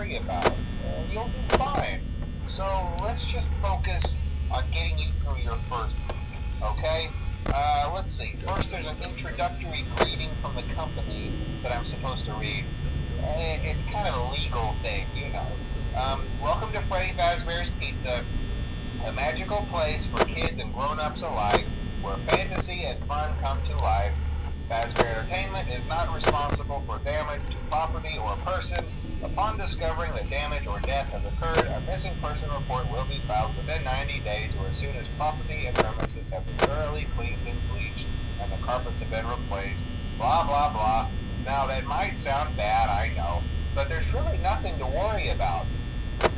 worry about. You'll do fine. So let's just focus on getting you through your first week, okay? Let's see. First, there's an introductory greeting from the company that I'm supposed to read. It's kind of a legal thing, you know. Welcome to Freddy Fazbear's Pizza, a magical place for kids and grown-ups alike, where fantasy and fun come to life. Fazbear Entertainment is not responsible for damage to property or person. Upon discovering that damage or death has occurred, a missing person report will be filed within 90 days or as soon as property and premises have been thoroughly cleaned and bleached and the carpets have been replaced. Blah, blah, blah. Now, that might sound bad, I know, but there's really nothing to worry about.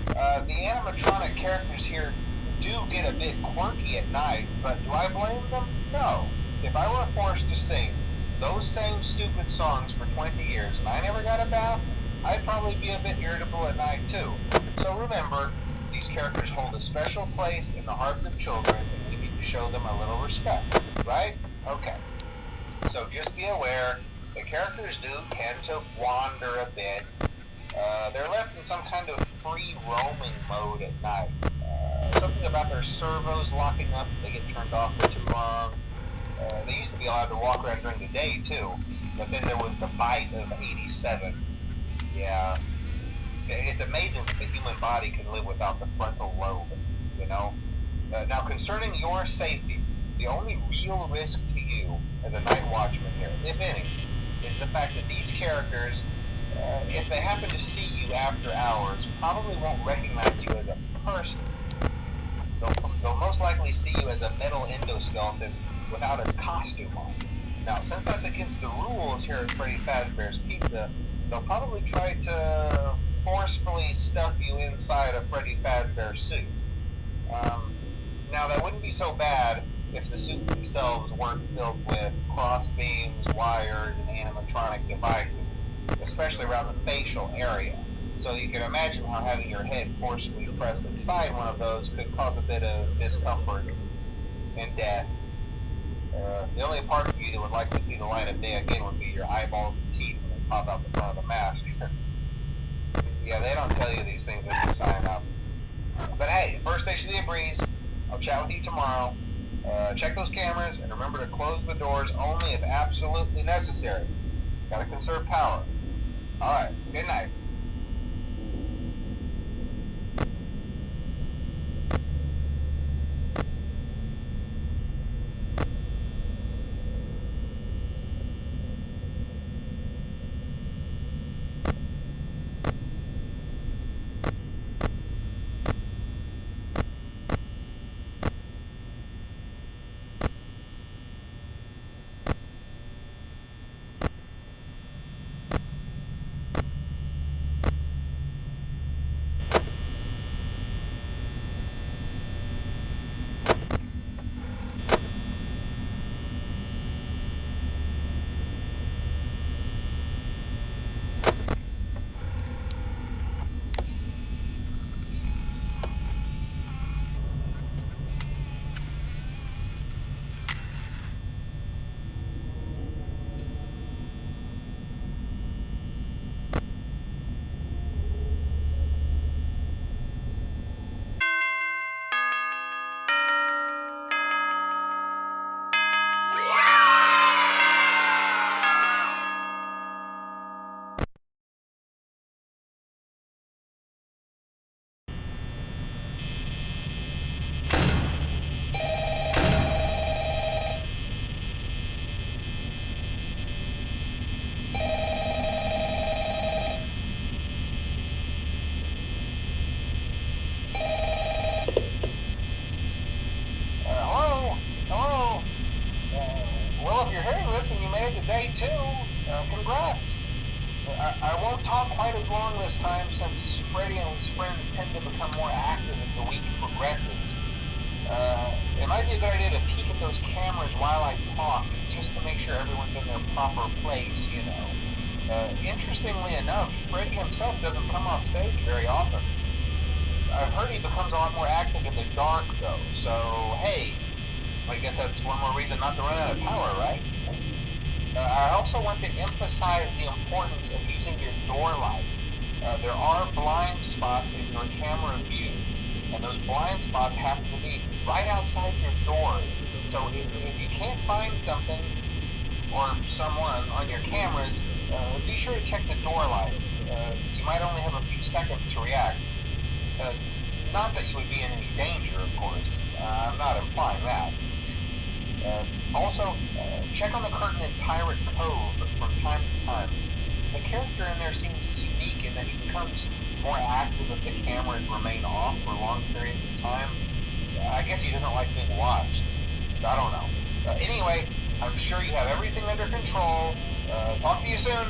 The animatronic characters here do get a bit quirky at night, but do I blame them? No. If I were forced to sing those same stupid songs for 20 years and I never got a bath, I'd probably be a bit irritable at night too. So remember, these characters hold a special place in the hearts of children and we need to show them a little respect, right? Okay. So just be aware, the characters do tend to wander a bit. They're left in some kind of free roaming mode at night. Something about their servos locking up if they get turned off for too long. They used to be allowed to walk around during the day too, but then there was the bite of 87. Yeah, it's amazing that the human body can live without the frontal lobe, you know? Now, concerning your safety, the only real risk to you as a night watchman here, if any, is the fact that these characters, if they happen to see you after hours, probably won't recognize you as a person. They'll most likely see you as a metal endoskeleton without its costume on. Now, since that's against the rules here at Freddy Fazbear's Pizza, they'll probably try to forcefully stuff you inside a Freddy Fazbear suit. Now, that wouldn't be so bad if the suits themselves weren't filled with cross beams, wires, and animatronic devices, especially around the facial area. So you can imagine how having your head forcibly pressed inside one of those could cause a bit of discomfort and death. The only parts of you that would likely see the light of day again would be your eyeballs and teeth when they pop out the front of the mask. Yeah, they don't tell you these things when you sign up. But hey, first station of the breeze. I'll chat with you tomorrow. Check those cameras and remember to close the doors only if absolutely necessary. Gotta conserve power. Alright, good night. Day two, congrats. I won't talk quite as long this time since Freddy and his friends tend to become more active as the week progresses. It might be a good idea to peek at those cameras while I talk, just to make sure everyone's in their proper place, you know. Interestingly enough, Freddy himself doesn't come off stage very often. I've heard he becomes a lot more active in the dark, though, so hey, I guess that's one more reason not to run out of power, right? I also want to emphasize the importance of using your door lights. There are blind spots in your camera view. And those blind spots happen to be right outside your doors. So if you can't find something or someone on your cameras, be sure to check the door light. You might only have a few seconds to react. Not that you would be in any danger, of course. I'm not implying that. Also, check on the curtain in Pirate Cove from time to time. The character in there seems unique in that he becomes more active if the cameras remain off for long periods of time. I guess he doesn't like being watched. I don't know. Anyway, I'm sure you have everything under control. Talk to you soon.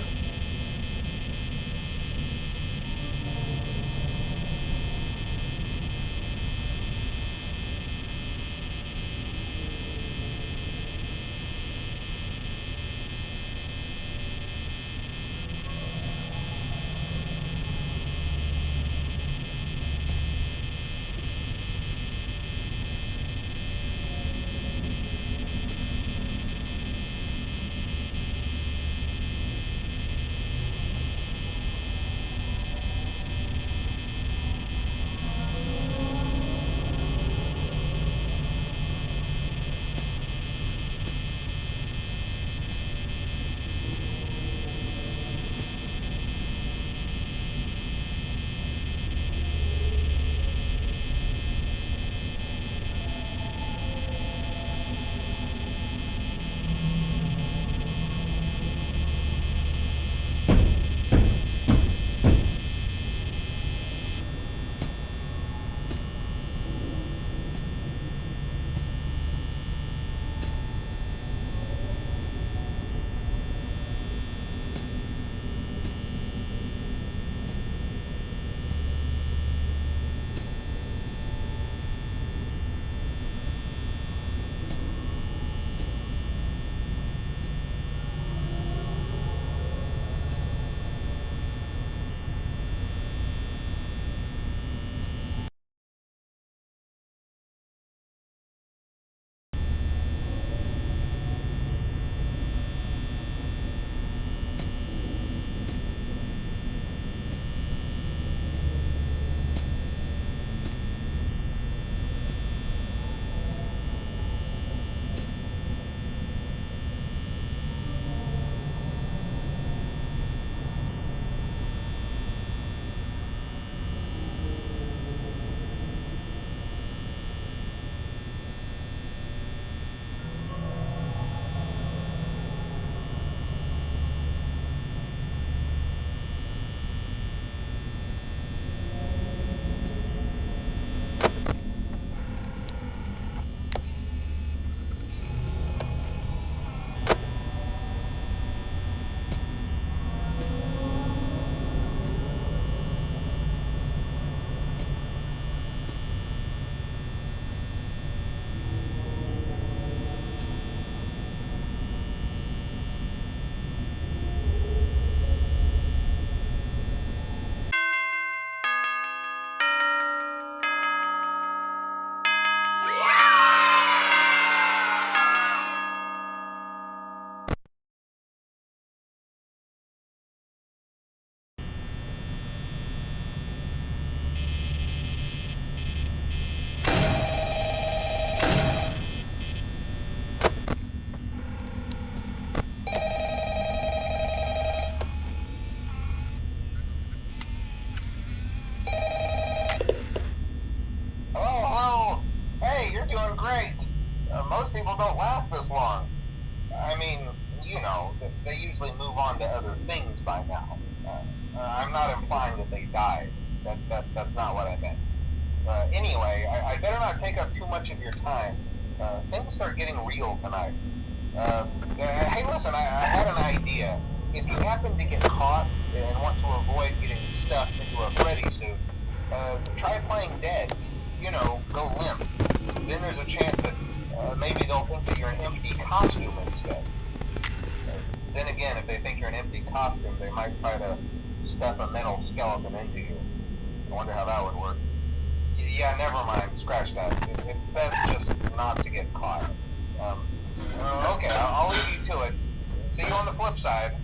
Most people don't last this long. I mean, you know, they usually move on to other things by now. I'm not implying that they died. That's not what I meant. Anyway, I better not take up too much of your time. Things start getting real tonight. Hey, listen, I had an idea. If you happen to get caught and want to avoid getting stuffed into a Freddy suit, try playing dead. You know, go limp. Then there's a chance that maybe they'll think that you're an empty costume instead. Then again, if they think you're an empty costume, they might try to stuff a mental skeleton into you. I wonder how that would work. Yeah, never mind. Scratch that. It's best just not to get caught. Okay, I'll leave you to it. See you on the flip side.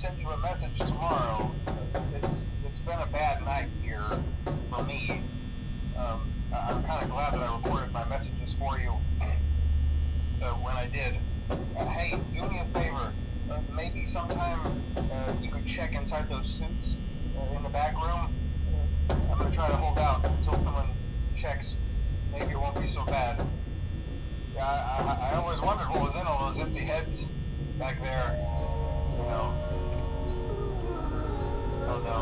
send you a message tomorrow. It's been a bad night here for me. I'm kind of glad that I recorded my messages for you when I did. Hey, do me a favor. Maybe sometime you could check inside those suits in the back room. I'm going to try to hold out until someone checks. Maybe it won't be so bad. Yeah, I always wondered what was in all those empty heads back there. You know. Oh no.